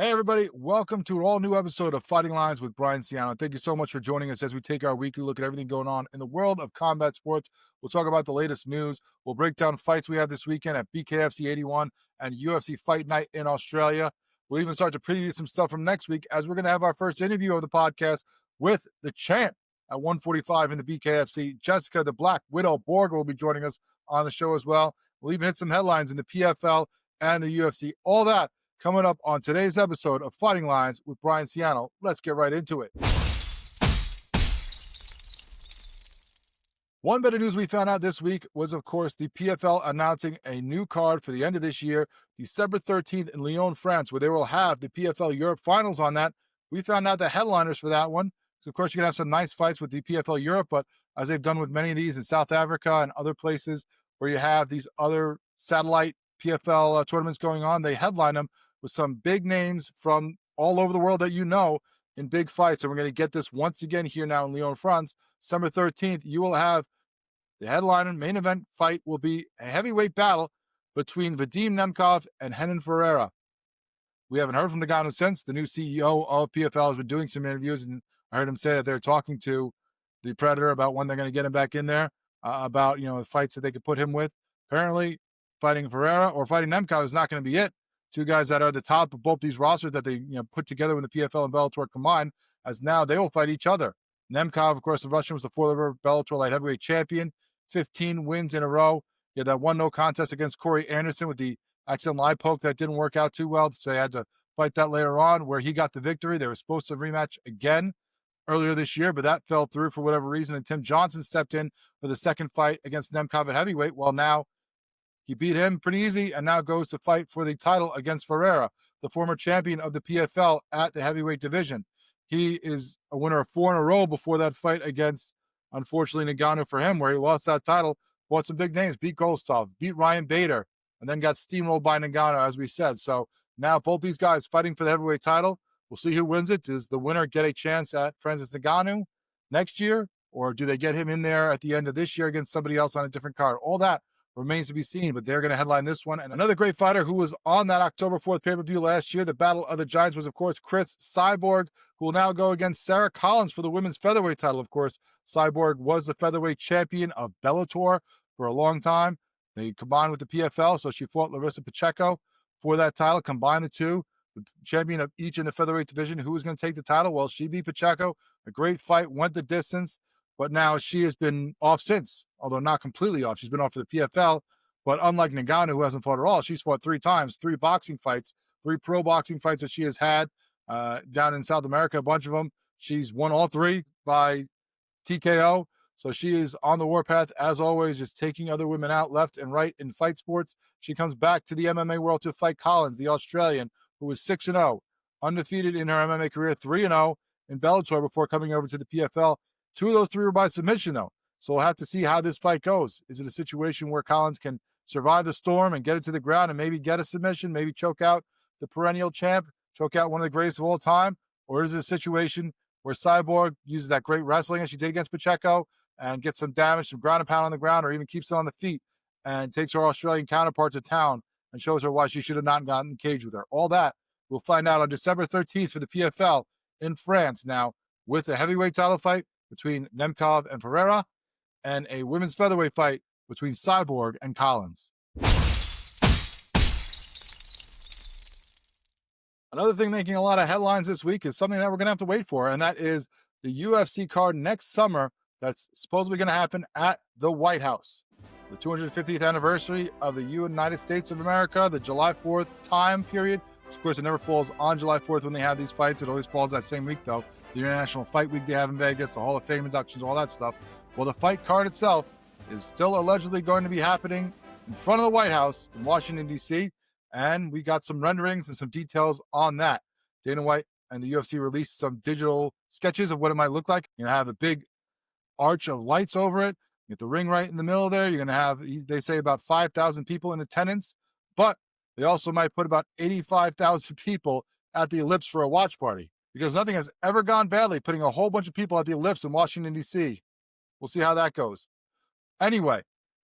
Hey everybody, welcome to an all-new episode of Fighting Lines with Brian Ciano. Thank you so much for joining us as we take our weekly look at everything going on in the world of combat sports. We'll talk about the latest news. We'll break down fights we have this weekend at BKFC 81 and UFC Fight Night in Australia. We'll even start to preview some stuff from next week as we're going to have our first interview of the podcast with the champ at 145 in the BKFC. Jessica, the Black Widow Borger, will be joining us on the show as well. We'll even hit some headlines in the PFL and the UFC. All that coming up on today's episode of Fighting Lines with Brian Ciano. Let's get right into it. One bit of news we found out this week was, of course, the PFL announcing a new card for the end of this year, December 13th in Lyon, France, where they will have the PFL Europe Finals on that. We found out the headliners for that one. So, of course, you're going to have some nice fights with the PFL Europe, but as they've done with many of these in South Africa and other places where you have these other satellite PFL tournaments going on, they headline them with some big names from all over the world that you know in big fights. And we're going to get this once again here now in Lyon, France. December 13th, you will have the headline and main event fight will be a heavyweight battle between Vadim Nemkov and Renan Ferreira. We haven't heard from Nagano since. The new CEO of PFL has been doing some interviews, and I heard him say that they're talking to the Predator about when they're going to get him back in there, about, the fights that they could put him with. Apparently, fighting Ferreira or fighting Nemkov is not going to be it. Two guys that are at the top of both these rosters that they put together when the PFL and Bellator combined, as now they will fight each other. Nemkov, of course, the Russian, was the four-ever Bellator light heavyweight champion, 15 wins in a row. He had that one no contest against Corey Anderson with the accidental eye poke that didn't work out too well, so they had to fight that later on where he got the victory. They were supposed to rematch again earlier this year, but that fell through for whatever reason, and Tim Johnson stepped in for the second fight against Nemkov at heavyweight. Well, now he beat him pretty easy and now goes to fight for the title against Ferreira, the former champion of the PFL at the heavyweight division. He is a winner of 4 in a row before that fight against, unfortunately, Nagano for him, where he lost that title, fought some big names, beat Golstov, beat Ryan Bader, and then got steamrolled by Nagano, as we said. So now both these guys fighting for the heavyweight title. We'll see who wins it. Does the winner get a chance at Francis Ngannou next year, or do they get him in there at the end of this year against somebody else on a different card? All that remains to be seen, but they're going to headline this one. And another great fighter who was on that October 4th pay-per-view last year, the Battle of the Giants, was, of course, Chris Cyborg, who will now go against Sarah Collins for the women's featherweight title. Of course, Cyborg was the featherweight champion of Bellator for a long time. They combined with the PFL, so she fought Larissa Pacheco for that title, combined the two, the champion of each in the featherweight division. Who was going to take the title? Well, she beat Pacheco. A great fight, went the distance. But now she has been off since, although not completely off. She's been off for the PFL. But unlike Nagano, who hasn't fought at all, she's fought 3 times, 3 boxing fights, 3 pro boxing fights that she has had down in South America, a bunch of them. She's won all 3 by TKO. So she is on the warpath, as always, just taking other women out left and right in fight sports. She comes back to the MMA world to fight Collins, the Australian, who was 6-0, undefeated in her MMA career, 3-0 in Bellator before coming over to the PFL. 2 of those 3 were by submission, though. So we'll have to see how this fight goes. Is it a situation where Collins can survive the storm and get it to the ground and maybe get a submission, maybe choke out the perennial champ, choke out one of the greatest of all time? Or is it a situation where Cyborg uses that great wrestling as she did against Pacheco and gets some damage, some ground and pound on the ground, or even keeps it on the feet and takes her Australian counterpart to town and shows her why she should have not gotten in the cage with her? All that we'll find out on December 13th for the PFL in France. Now, with the heavyweight title fight between Nemkov and Ferreira, and a women's featherweight fight between Cyborg and Collins. Another thing making a lot of headlines this week is something that we're going to have to wait for, and that is the UFC card next summer that's supposedly going to happen at the White House. The 250th anniversary of the United States of America, the July 4th time period. Of course, it never falls on July 4th when they have these fights. It always falls that same week, though. The International Fight Week they have in Vegas, the Hall of Fame inductions, all that stuff. Well, the fight card itself is still allegedly going to be happening in front of the White House in Washington, D.C., and we got some renderings and some details on that. Dana White and the UFC released some digital sketches of what it might look like. You're going to have a big arch of lights over it. You get the ring right in the middle there. You're going to have, they say, about 5,000 people in attendance, but they also might put about 85,000 people at the Ellipse for a watch party, because nothing has ever gone badly putting a whole bunch of people at the Ellipse in Washington, D.C. We'll see how that goes. Anyway,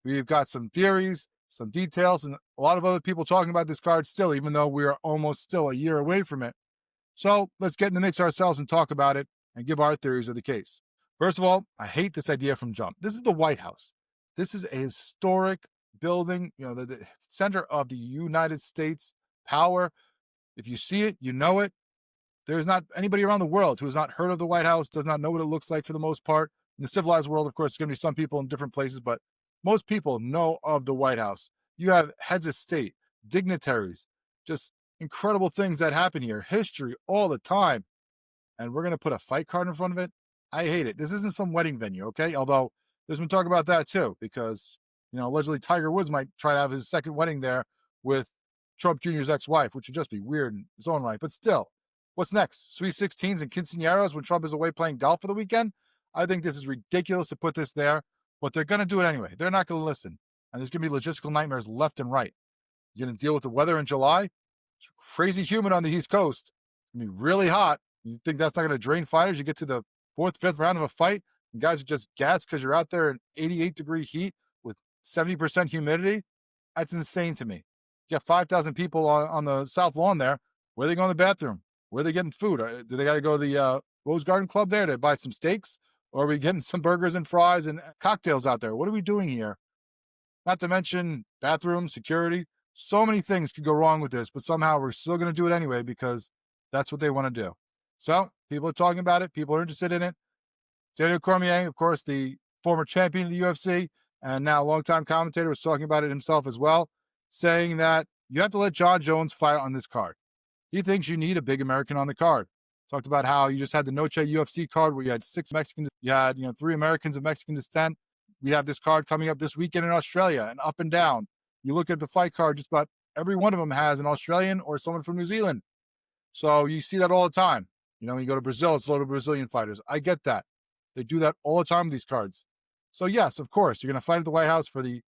we've got some theories, some details, and a lot of other people talking about this card still, even though we are almost still a year away from it. So let's get in the mix ourselves and talk about it and give our theories of the case. First of all, I hate this idea from jump. This is the White House. This is a historic building, the center of the United States power. If you see it, you know it. There's not anybody around the world who has not heard of the White House, does not know what it looks like for the most part. In the civilized world, of course, there's going to be some people in different places, but most people know of the White House. You have heads of state, dignitaries, just incredible things that happen here, history all the time. And we're going to put a fight card in front of it. I hate it. This isn't some wedding venue, okay? Although there's been talk about that too, because, allegedly Tiger Woods might try to have his second wedding there with Trump Jr.'s ex-wife, which would just be weird in its own right. But still, what's next? Sweet 16s and quinceañeras when Trump is away playing golf for the weekend? I think this is ridiculous to put this there, but they're going to do it anyway. They're not going to listen. And there's going to be logistical nightmares left and right. You're going to deal with the weather in July. It's crazy humid on the East Coast. It's going to be really hot. You think that's not going to drain fighters? You get to the fourth, fifth round of a fight, and guys are just gassed because you're out there in 88-degree heat with 70% humidity? That's insane to me. You got 5,000 people on the South Lawn there. Where are they going to the bathroom? Where are they getting food? Do they got to go to the Rose Garden Club there to buy some steaks? Or are we getting some burgers and fries and cocktails out there? What are we doing here? Not to mention bathroom, security. So many things could go wrong with this, but somehow we're still going to do it anyway because that's what they want to do. So people are talking about it. People are interested in it. Daniel Cormier, of course, the former champion of the UFC and now longtime commentator, was talking about it himself as well, saying that you have to let Jon Jones fight on this card. He thinks you need a big American on the card. Talked about how you just had the Noche UFC card where you had 6 Mexicans. You had 3 Americans of Mexican descent. We have this card coming up this weekend in Australia and up and down. You look at the fight card, just about every one of them has an Australian or someone from New Zealand. So you see that all the time. When you go to Brazil, it's a lot of Brazilian fighters. I get that. They do that all the time with these cards. So yes, of course, you're going to fight at the White House for the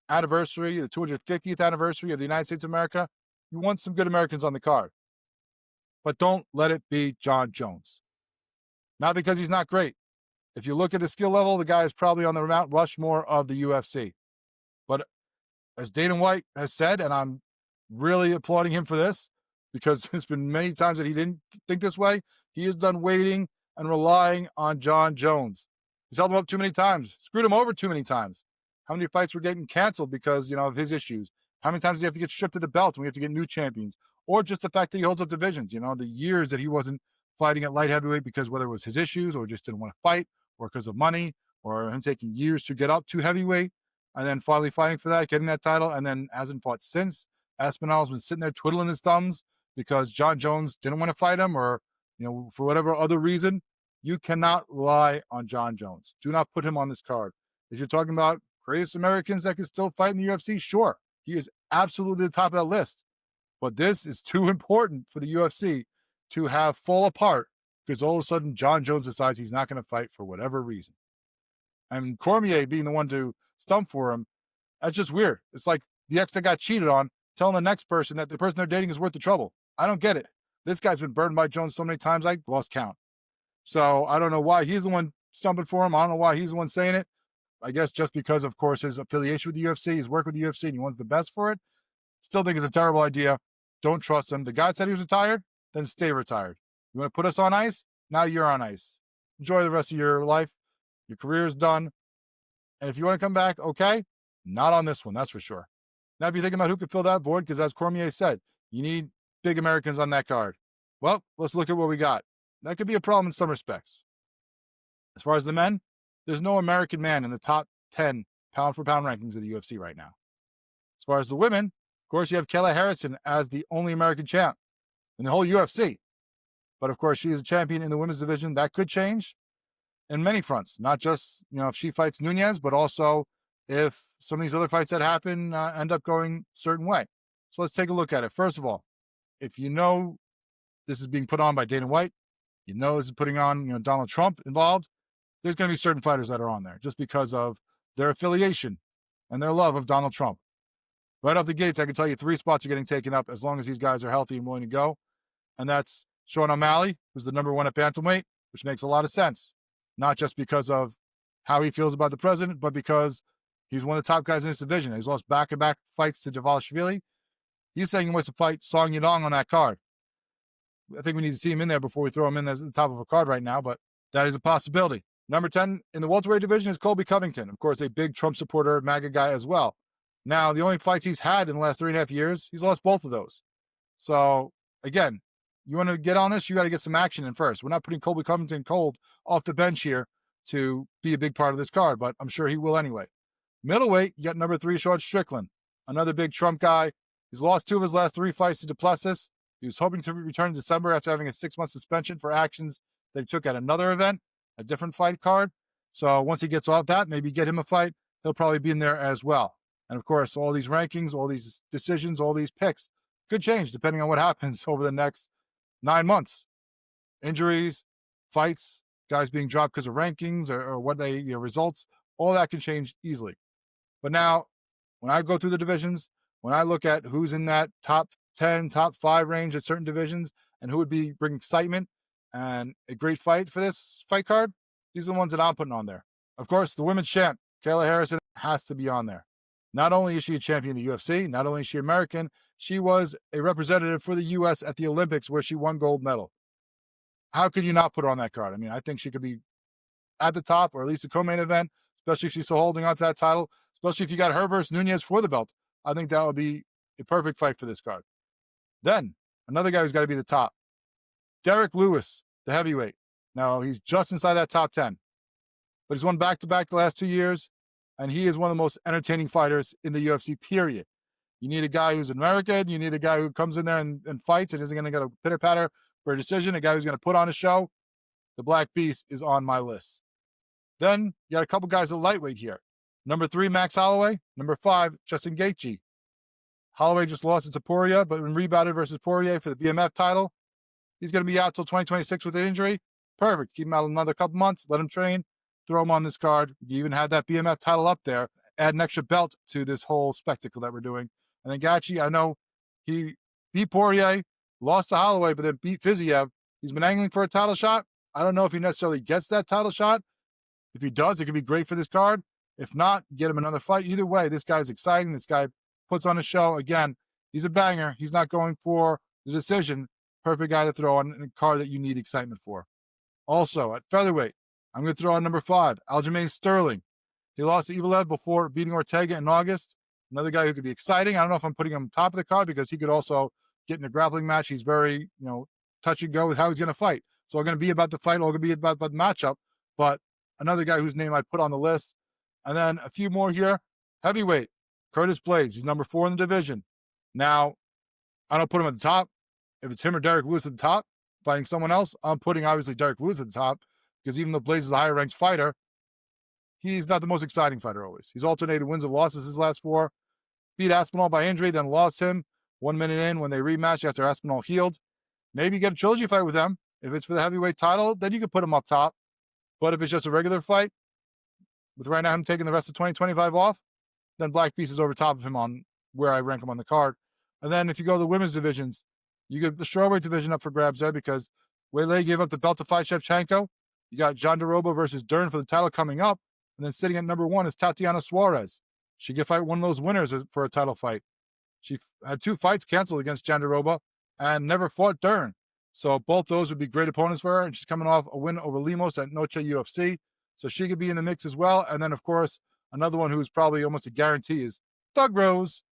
anniversary, the 250th anniversary of the United States of America. You want some good Americans on the card. But don't let it be Jon Jones. Not because he's not great. If you look at the skill level, the guy is probably on the Mount Rushmore of the UFC. But as Dana White has said, and I'm really applauding him for this, because there's been many times that he didn't think this way, he is done waiting and relying on Jon Jones. He's held him up too many times, screwed him over too many times. How many fights were getting canceled because, of his issues? How many times do you have to get stripped of the belt and we have to get new champions? Or just the fact that he holds up divisions, the years that he wasn't fighting at light heavyweight because whether it was his issues or just didn't want to fight or because of money or him taking years to get up to heavyweight and then finally fighting for that, getting that title, and then hasn't fought since. Aspinall's been sitting there twiddling his thumbs because Jon Jones didn't want to fight him or, for whatever other reason. You cannot rely on Jon Jones. Do not put him on this card. If you're talking about greatest Americans that can still fight in the UFC, sure. He is absolutely the top of that list. But this is too important for the UFC to have fall apart because all of a sudden Jon Jones decides he's not going to fight for whatever reason. And Cormier being the one to stump for him, that's just weird. It's like the ex that got cheated on telling the next person that the person they're dating is worth the trouble. I don't get it. This guy's been burned by Jones so many times, I lost count. So I don't know why he's the one stumping for him. I don't know why he's the one saying it. I guess just because, of course, his affiliation with the UFC, his work with the UFC, and he wants the best for it. Still think it's a terrible idea. Don't trust him. The guy said he was retired, then stay retired. You want to put us on ice? Now you're on ice. Enjoy the rest of your life. Your career is done. And if you want to come back, okay. Not on this one, that's for sure. Now, if you're thinking about who could fill that void, because as Cormier said, you need big Americans on that card. Well, let's look at what we got. That could be a problem in some respects. As far as the men, there's no American man in the top 10 pound-for-pound rankings of the UFC right now. As far as the women, of course, you have Kayla Harrison as the only American champ in the whole UFC. But, of course, she is a champion in the women's division. That could change in many fronts, not just, if she fights Nunes, but also if some of these other fights that happen end up going a certain way. So let's take a look at it. First of all, if you know this is being put on by Dana White, this is putting on, Donald Trump involved, there's going to be certain fighters that are on there just because of their affiliation and their love of Donald Trump. Right off the gates, I can tell you 3 spots are getting taken up as long as these guys are healthy and willing to go. And that's Sean O'Malley, who's the #1 at bantamweight, which makes a lot of sense. Not just because of how he feels about the president, but because he's one of the top guys in this division. He's lost back-to-back fights to Dvalishvili. He's saying he wants to fight Song Yadong on that card. I think we need to see him in there before we throw him in as the top of a card right now, but that is a possibility. Number 10 in the welterweight division is Colby Covington. Of course, a big Trump supporter, MAGA guy as well. Now, the only fights he's had in the last 3.5 years, he's lost both of those. So, again, you want to get on this, you got to get some action in first. We're not putting Colby Covington cold off the bench here to be a big part of this card, but I'm sure he will anyway. Middleweight, you got number 3, Sean Strickland, another big Trump guy. He's lost 2 of his last 3 fights to Duplessis. He was hoping to return in December after having a 6-month suspension for actions that he took at another event, a different fight card. So once he gets off that, maybe get him a fight, he'll probably be in there as well. And of course, all these rankings, all these decisions, all these picks could change depending on what happens over the next 9 months. Injuries, fights, guys being dropped because of rankings or what they, results, all that can change easily. But now, when I go through the divisions, when I look at who's in that top 10, top 5 range at certain divisions and who would bring excitement and a great fight for this fight card, these are the ones that I'm putting on there. Of course, the women's champ, Kayla Harrison, has to be on there. Not only is she a champion in the UFC, not only is she American, she was a representative for the U.S. at the Olympics where she won gold medal. How could you not put her on that card? I mean, I think she could be at the top or at least a co-main event, especially if she's still holding on to that title, especially if you got her versus Nunez for the belt. I think that would be a perfect fight for this card. Then, another guy who's got to be the top, Derek Lewis, the heavyweight. Now, he's just inside that top 10, but he's won back-to-back the last 2 years, and he is one of the most entertaining fighters in the UFC, period. You need a guy who's American. You need a guy who comes in there and fights and isn't going to get a pitter-patter for a decision, a guy who's going to put on a show. The Black Beast is on my list. Then, you got a couple guys at lightweight here. Number 3, Max Holloway. Number 5, Justin Gaethje. Holloway just lost to Poirier, but when rebounded versus Poirier for the BMF title, he's going to be out till 2026 with an injury. Perfect. Keep him out another couple months. Let him train. Throw him on this card. You even had that BMF title up there. Add an extra belt to this whole spectacle that we're doing. And then Gaethje, I know he beat Poirier, lost to Holloway, but then beat Fiziev. He's been angling for a title shot. I don't know if he necessarily gets that title shot. If he does, it could be great for this card. If not, get him another fight. Either way, this guy's exciting. This guy puts on a show. Again, he's a banger. He's not going for the decision. Perfect guy to throw on a card that you need excitement for. Also, at featherweight, I'm going to throw on number 5, Aljamain Sterling. He lost to Evelev before beating Ortega in August. Another guy who could be exciting. I don't know if I'm putting him top of the card because he could also get in a grappling match. He's very, touch and go with how he's going to fight. It's all going to be about the fight, all going to be about the matchup. But another guy whose name I put on the list. And then a few more here. Heavyweight, Curtis Blaydes. He's number 4 in the division. Now, I don't put him at the top. If it's him or Derek Lewis at the top, fighting someone else, I'm putting obviously Derek Lewis at the top because even though Blaydes is a higher ranked fighter, he's not the most exciting fighter always. He's alternated wins and losses his last 4. Beat Aspinall by injury, then lost him 1 minute in when they rematched after Aspinall healed. Maybe get a trilogy fight with them. If it's for the heavyweight title, then you could put him up top. But if it's just a regular fight, with right now him taking the rest of 2025 off, then Black Beast is over top of him on where I rank him on the card. And then if you go to the women's divisions, you get the strawweight division up for grabs there because Weili gave up the belt to fight Shevchenko. You got John DeRobo versus Dern for the title coming up. And then sitting at number 1 is Tatiana Suarez. She could fight one of those winners for a title fight. She had 2 fights canceled against John DeRobo and never fought Dern. So both those would be great opponents for her. And she's coming off a win over Lemos at Noche UFC. So she could be in the mix as well. And then, of course, another one who's probably almost a guarantee is Thug Rose.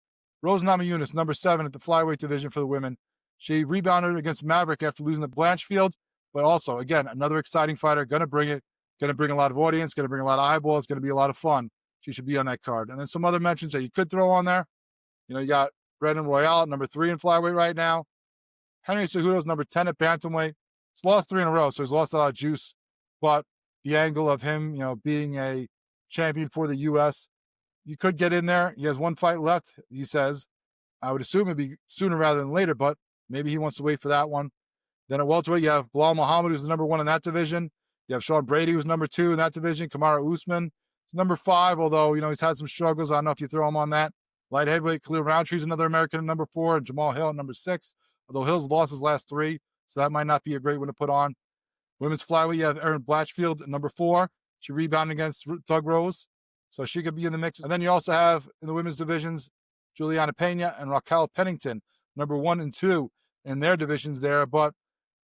Rose Namajunas, number 7 at the flyweight division for the women. She rebounded against Maverick after losing to Blanchfield. But also, again, another exciting fighter. Going to bring it. Going to bring a lot of audience. Going to bring a lot of eyeballs. Going to be a lot of fun. She should be on that card. And then some other mentions that you could throw on there. You got Brandon Royale at number 3 in flyweight right now. Henry Cejudo's number 10 at bantamweight. He's lost 3 in a row, so he's lost a lot of juice. But the angle of him, being a champion for the U.S., you could get in there. He has 1 fight left, he says. I would assume it'd be sooner rather than later, but maybe he wants to wait for that one. Then at welterweight, you have Bilal Muhammad, who's the number 1 in that division. You have Sean Brady, who's number 2 in that division. Kamaru Usman is number 5, although, he's had some struggles. I don't know if you throw him on that. Light heavyweight, Khalil Roundtree's another American at number 4, and Jamal Hill at number 6. Although Hill's lost his last 3, so that might not be a great one to put on. Women's flyweight, you have Erin Blatchfield at number 4. She rebounded against Thug Rose, so she could be in the mix. And then you also have, in the women's divisions, Juliana Pena and Raquel Pennington, number 1 and 2 in their divisions there. But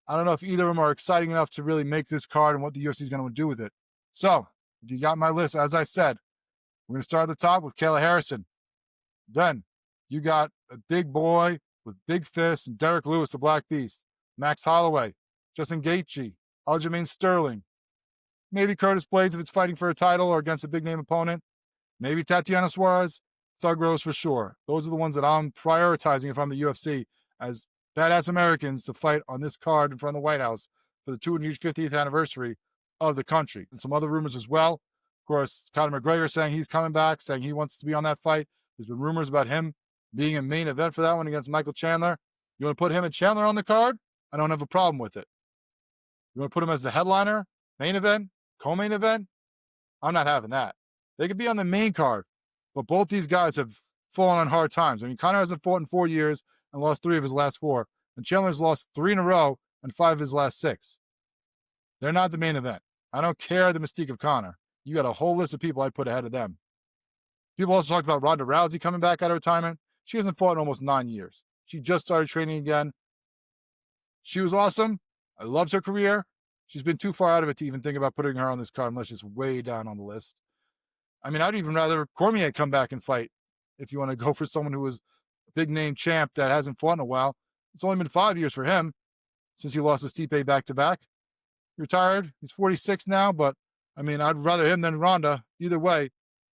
I don't know if either of them are exciting enough to really make this card and what the UFC is going to do with it. So, if you got my list, as I said, we're going to start at the top with Kayla Harrison. Then you got a big boy with big fists and Derek Lewis, the Black Beast, Max Holloway, Justin Gaethje, Aljamain Sterling, maybe Curtis Blades if it's fighting for a title or against a big name opponent, maybe Tatiana Suarez, Thug Rose for sure. Those are the ones that I'm prioritizing if I'm the UFC as badass Americans to fight on this card in front of the White House for the 250th anniversary of the country. And some other rumors as well. Of course, Conor McGregor saying he's coming back, saying he wants to be on that fight. There's been rumors about him being a main event for that one against Michael Chandler. You want to put him and Chandler on the card? I don't have a problem with it. You want to put him as the headliner, main event, co-main event? I'm not having that. They could be on the main card, but both these guys have fallen on hard times. I mean, Conor hasn't fought in 4 years and lost 3 of his last 4, and Chandler's lost 3 in a row and 5 of his last 6. They're not the main event. I don't care the mystique of Conor. You got a whole list of people I'd put ahead of them. People also talked about Ronda Rousey coming back out of retirement. She hasn't fought in almost 9 years. She just started training again. She was awesome. I loved her career. She's been too far out of it to even think about putting her on this card unless it's way down on the list. I mean, I'd even rather Cormier come back and fight if you want to go for someone who was a big name champ that hasn't fought in a while. It's only been 5 years for him since he lost his Stipe back-to-back. He retired. He's 46 now, but I mean, I'd rather him than Ronda. Either way,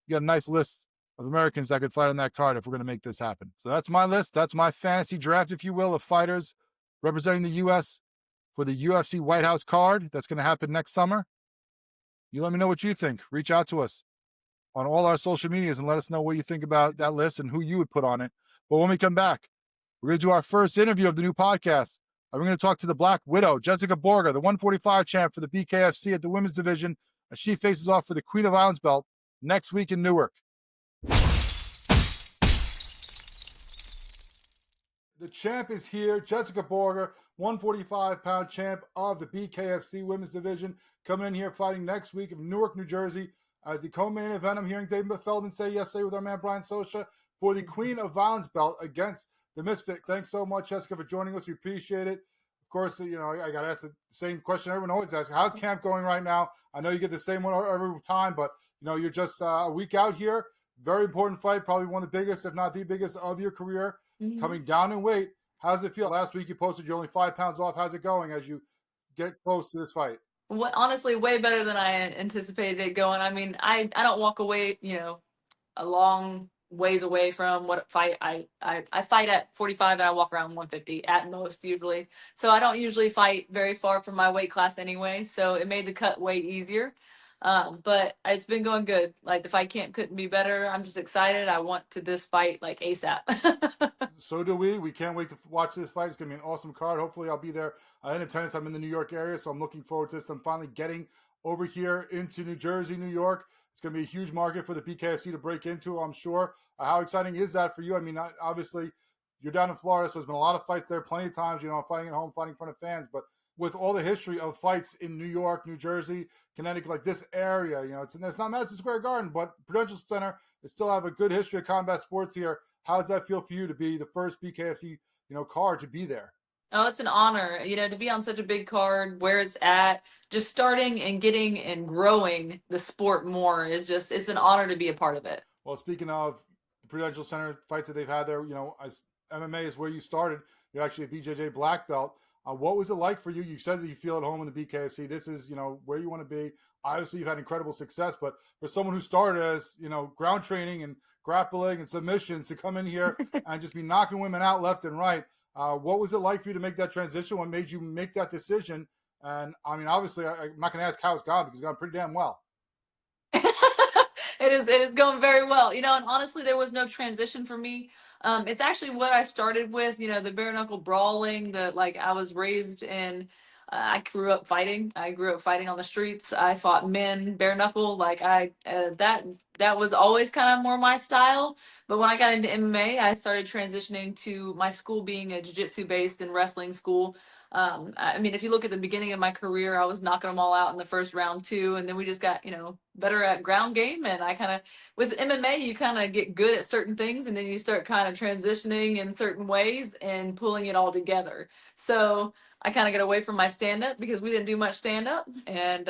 you got a nice list of Americans that could fight on that card if we're going to make this happen. So that's my list. That's my fantasy draft, if you will, of fighters representing the U.S. for the UFC White House card that's going to happen next summer. You let me know what you think. Reach out to us on all our social medias and let us know what you think about that list and who you would put on it. But when we come back, we're going to do our first interview of the new podcast. And we're going to talk to the Black Widow, Jessica Borga, the 145 champ for the BKFC at the women's division, as she faces off for the Queen of Violence belt next week in Newark. The champ is here, Jessica Borga, 145-pound champ of the BKFC women's division, coming in here fighting next week in Newark, New Jersey, as the co-main event. I'm hearing David Feldman say yesterday with our man Brian Sosha for the Queen of Violence belt against the Misfit. Thanks so much, Jessica, for joining us. We appreciate it. Of course, you know, I got to ask the same question everyone always asks. How's camp going right now? I know you get the same one every time, but, you know, you're just a week out here. Very important fight, probably one of the biggest, if not the biggest, of your career. Mm-hmm. Coming down in weight. How does it feel? Last week you posted you're only 5 pounds off. How's it going as you get close to this fight? Well, honestly, way better than I anticipated it going. I mean, I don't walk away, you know, a long ways away from what fight I fight at 45 and I walk around 150 at most usually. So I don't usually fight very far from my weight class anyway. So it made the cut way easier. But it's been going good. Like the fight camp couldn't be better. I'm just excited. I want to this fight like ASAP. So do we. We can't wait to watch this fight. It's going to be an awesome card. Hopefully I'll be there in attendance. I'm in the New York area, so I'm looking forward to this. I'm finally getting over here into New Jersey, New York. It's going to be a huge market for the BKFC to break into, I'm sure. How exciting is that for you? I mean, obviously, you're down in Florida, so there's been a lot of fights there plenty of times, you know, fighting at home, fighting in front of fans. But with all the history of fights in New York, New Jersey, Connecticut, like this area, you know, it's not Madison Square Garden, but Prudential Center, they still have a good history of combat sports here. How does that feel for you to be the first BKFC, you know, card to be there? Oh, it's an honor, you know, to be on such a big card where it's at, just starting and getting and growing the sport more is just, it's an honor to be a part of it. Well, speaking of the Prudential Center fights that they've had there, you know, as MMA is where you started. You're actually a BJJ black belt. What was it like for you? You said that you feel at home in the BKFC. This is, you know, where you want to be. Obviously, you've had incredible success, but for someone who started as, you know, ground training and grappling and submissions to come in here and just be knocking women out left and right, what was it like for you to make that transition? What made you make that decision? And I mean, obviously, I'm not going to ask how it's gone because it's gone pretty damn well. It is going very well, you know, and honestly, there was no transition for me. It's actually what I started with, you know, the bare knuckle brawling that like I was raised in. I grew up fighting. I grew up fighting on the streets. I fought men bare knuckle. Like that was always kind of more my style. But when I got into MMA, I started transitioning to my school being a jiu-jitsu based and wrestling school. I mean, if you look at the beginning of my career, I was knocking them all out in the first round too, and then we just got, better at ground game. And I kind of, with MMA, you kind of get good at certain things, and then you start kind of transitioning in certain ways and pulling it all together. So I kind of get away from my stand up because we didn't do much stand up, and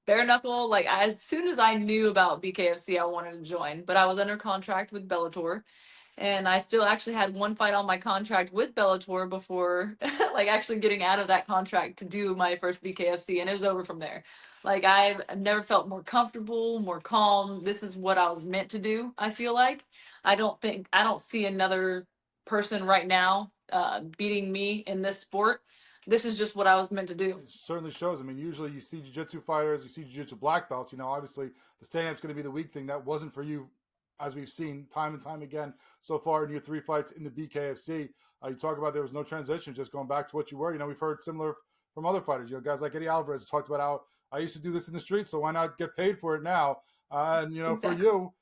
bare knuckle. Like as soon as I knew about BKFC, I wanted to join, but I was under contract with Bellator, and I still actually had one fight on my contract with Bellator before like actually getting out of that contract to do my first BKFC, and it was over from there. Like I've never felt more comfortable, more calm. This is what I was meant to do, I feel like. I don't see another person right now beating me in this sport. This is just what I was meant to do. It certainly shows. I mean, usually you see jiu-jitsu fighters, you see jiu-jitsu black belts. Obviously the stand-up's going to be the weak thing. That wasn't for you, as we've seen time and time again so far in your 3 fights in the BKFC. You talk about there was no transition, just going back to what you were. We've heard similar from other fighters. Guys like Eddie Alvarez talked about how I used to do this in the street, so why not get paid for it now? And for Exactly. you,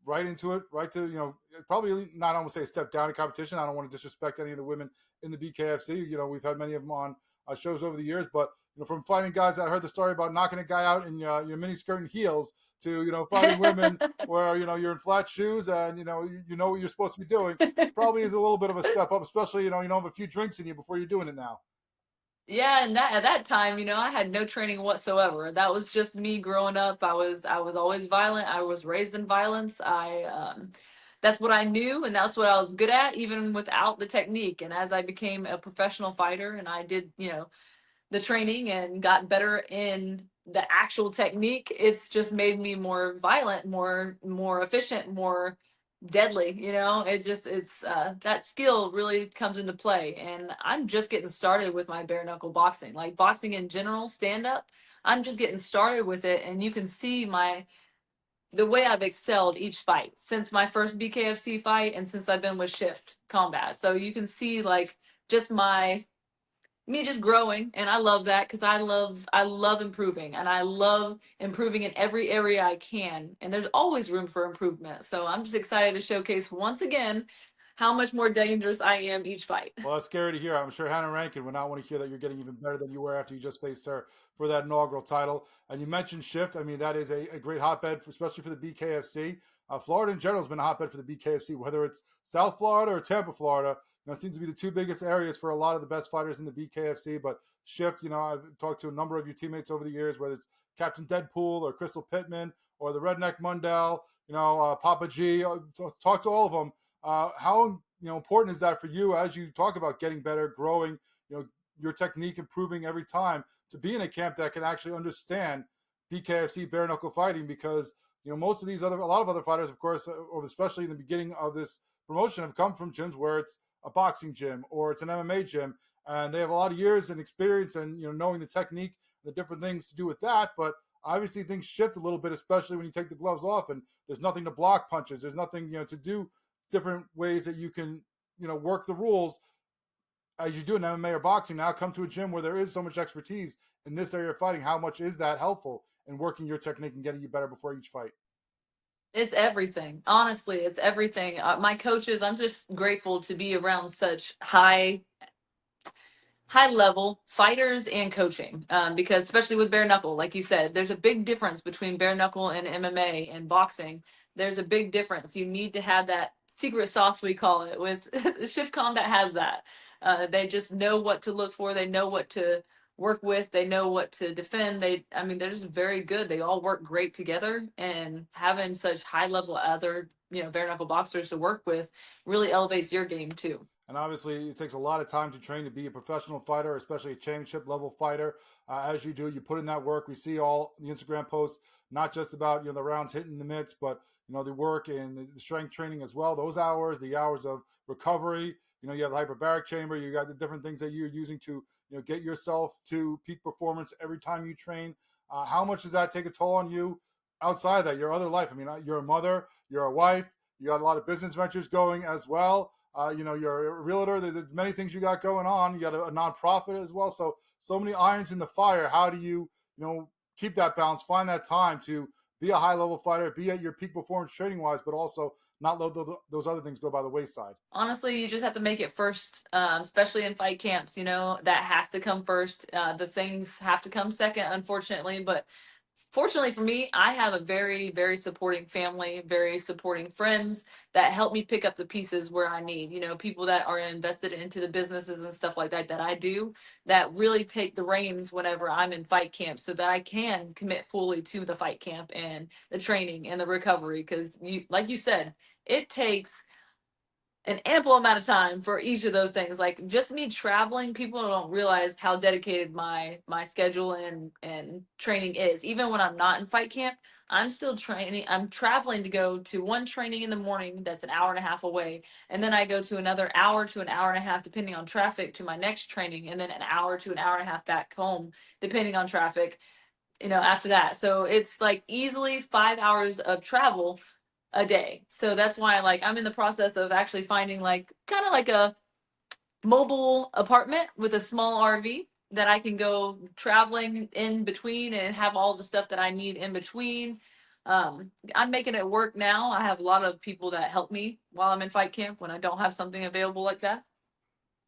right into it, right to probably not almost say a step down in competition. I don't want to disrespect any of the women in the BKFC. We've had many of them on shows over the years, but from fighting guys, I heard the story about knocking a guy out in your mini skirt and heels to fighting women where you're in flat shoes and you know what you're supposed to be doing. Probably is a little bit of a step up, especially you have a few drinks in you before you're doing it now. Yeah, and that at that time, I had no training whatsoever. That was just me growing up. I was always violent. I was raised in violence. I That's what I knew, and that's what I was good at, even without the technique. And as I became a professional fighter, and I did, the training and got better in the actual technique, it's just made me more violent, more efficient, more deadly. It's that skill really comes into play. And I'm just getting started with my bare knuckle boxing, like boxing in general, stand up. I'm just getting started with it, and you can see the way I've excelled each fight since my first BKFC fight and since I've been with Shift Combat. So you can see like just me just growing, and I love that because I love improving, and I love improving in every area I can, and there's always room for improvement. So I'm just excited to showcase once again how much more dangerous I am each fight. Well, that's scary to hear. I'm sure Hannah Rankin would not want to hear that you're getting even better than you were after you just faced her for that inaugural title. And you mentioned Shift. I mean, that is a great hotbed, especially for the BKFC. Florida in general has been a hotbed for the BKFC, whether it's South Florida or Tampa, Florida. It seems to be the 2 biggest areas for a lot of the best fighters in the BKFC. But Shift, I've talked to a number of your teammates over the years, whether it's Captain Deadpool or Crystal Pittman or the Redneck Mundell, Papa G. Talk to all of them. How important is that for you as you talk about getting better, growing, your technique improving every time to be in a camp that can actually understand BKFC bare knuckle fighting? Because most of a lot of other fighters, of course, or especially in the beginning of this promotion, have come from gyms where it's a boxing gym or it's an MMA gym, and they have a lot of years and experience and knowing the technique, the different things to do with that. But obviously things shift a little bit, especially when you take the gloves off and there's nothing to block punches, there's nothing to do different ways that you can work the rules as you do in MMA or boxing. Now come to a gym where there is so much expertise in this area of fighting. How much is that helpful in working your technique and getting you better before each fight? It's everything. Honestly, it's everything. My coaches, I'm just grateful to be around such high level fighters and coaching, because especially with bare knuckle, like you said, there's a big difference between bare knuckle and MMA and boxing. There's a big difference. You need to have that secret sauce, we call it. With Shift Combat has that. They just know what to look for. They know what to work with. They know what to defend. I mean, they're just very good. They all work great together, and having such high level other bare knuckle boxers to work with really elevates your game too. And obviously, it takes a lot of time to train to be a professional fighter, especially a championship level fighter. As you do, you put in that work. We see all the Instagram posts, not just about the rounds hitting the mitts, but the work and the strength training as well. Those hours, the hours of recovery. You have the hyperbaric chamber. You got the different things that you're using to get yourself to peak performance every time you train. How much does that take a toll on you outside of that? Your other life. I mean, you're a mother, you're a wife, you got a lot of business ventures going as well. You're a realtor. There's many things you got going on. You got a nonprofit as well. So many irons in the fire. How do keep that balance, find that time to be a high level fighter, be at your peak performance training wise, but also not let those other things go by the wayside. Honestly, you just have to make it first, especially in fight camps. That has to come first. The things have to come second, unfortunately. But fortunately for me, I have a very, very supporting family, very supporting friends that help me pick up the pieces where I need. People that are invested into the businesses and stuff like that I do, that really take the reins whenever I'm in fight camp, so that I can commit fully to the fight camp and the training and the recovery. Because like you said, it takes an ample amount of time for each of those things. Like just me traveling, people don't realize how dedicated my schedule and training is. Even when I'm not in fight camp, I'm still training. I'm traveling to go to one training in the morning that's an hour and a half away, and then I go to another hour to an hour and a half, depending on traffic, to my next training, and then an hour to an hour and a half back home, depending on traffic. After that, so it's like easily 5 hours of travel a day. So that's why, like, I'm in the process of actually finding like kind of like a mobile apartment with a small RV that I can go traveling in between and have all the stuff that I need in between. I'm making it work now. I have a lot of people that help me while I'm in fight camp when I don't have something available like that.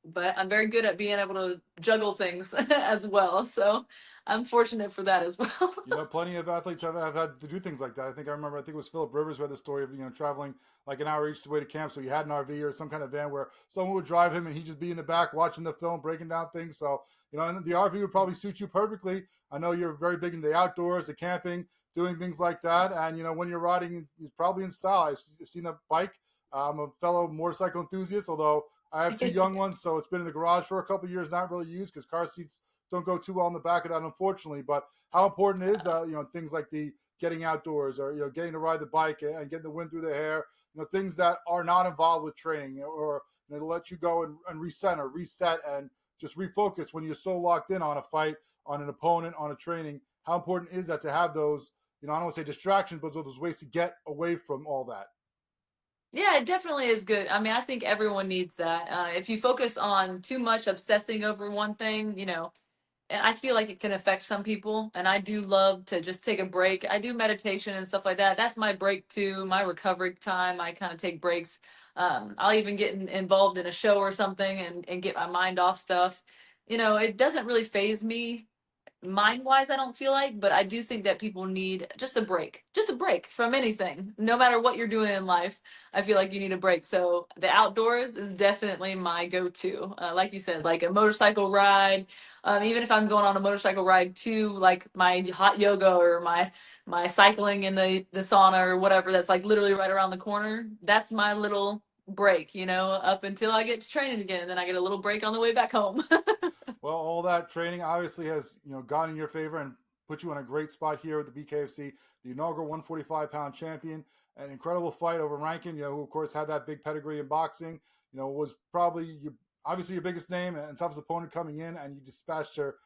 But I'm very good at being able to juggle things as well. So I'm fortunate for that as well. Plenty of athletes have had to do things like that. I think it was Philip Rivers read the story of, traveling like an hour each way to camp. So he had an RV or some kind of van where someone would drive him and he'd just be in the back watching the film, breaking down things. So, and the RV would probably suit you perfectly. I know you're very big into the outdoors, the camping, doing things like that. And, when you're riding, it's probably in style. I've seen a bike. I'm a fellow motorcycle enthusiast, although I have two young ones. So it's been in the garage for a couple of years, not really used because car seats don't go too well in the back of that, unfortunately. But how important is things like the getting outdoors, or getting to ride the bike and getting the wind through the hair, things that are not involved with training, or to let you go and reset and just refocus when you're so locked in on a fight, on an opponent, on a training. How important is that to have those, I don't want to say distractions, but those ways to get away from all that? Yeah, it definitely is good. I mean, I think everyone needs that. If you focus on too much obsessing over one thing, and I feel like it can affect some people. And I do love to just take a break. I do meditation and stuff like that. That's my break too, my recovery time. I kind of take breaks. I'll even get involved in a show or something and get my mind off stuff. It doesn't really phase me mind wise, I don't feel like, but I do think that people need just a break from anything, no matter what you're doing in life. I feel like you need a break. So the outdoors is definitely my go-to. Like you said, like a motorcycle ride. Even if I'm going on a motorcycle ride to like my hot yoga or my cycling in the sauna or whatever, that's like literally right around the corner. That's my little break, up until I get to training again, and then I get a little break on the way back home. Well, all that training obviously has gone in your favor and put you in a great spot here with the BKFC, the inaugural 145-pound champion. An incredible fight over Rankin, who of course had that big pedigree in boxing. Was probably obviously your biggest name and toughest opponent coming in, and you dispatched her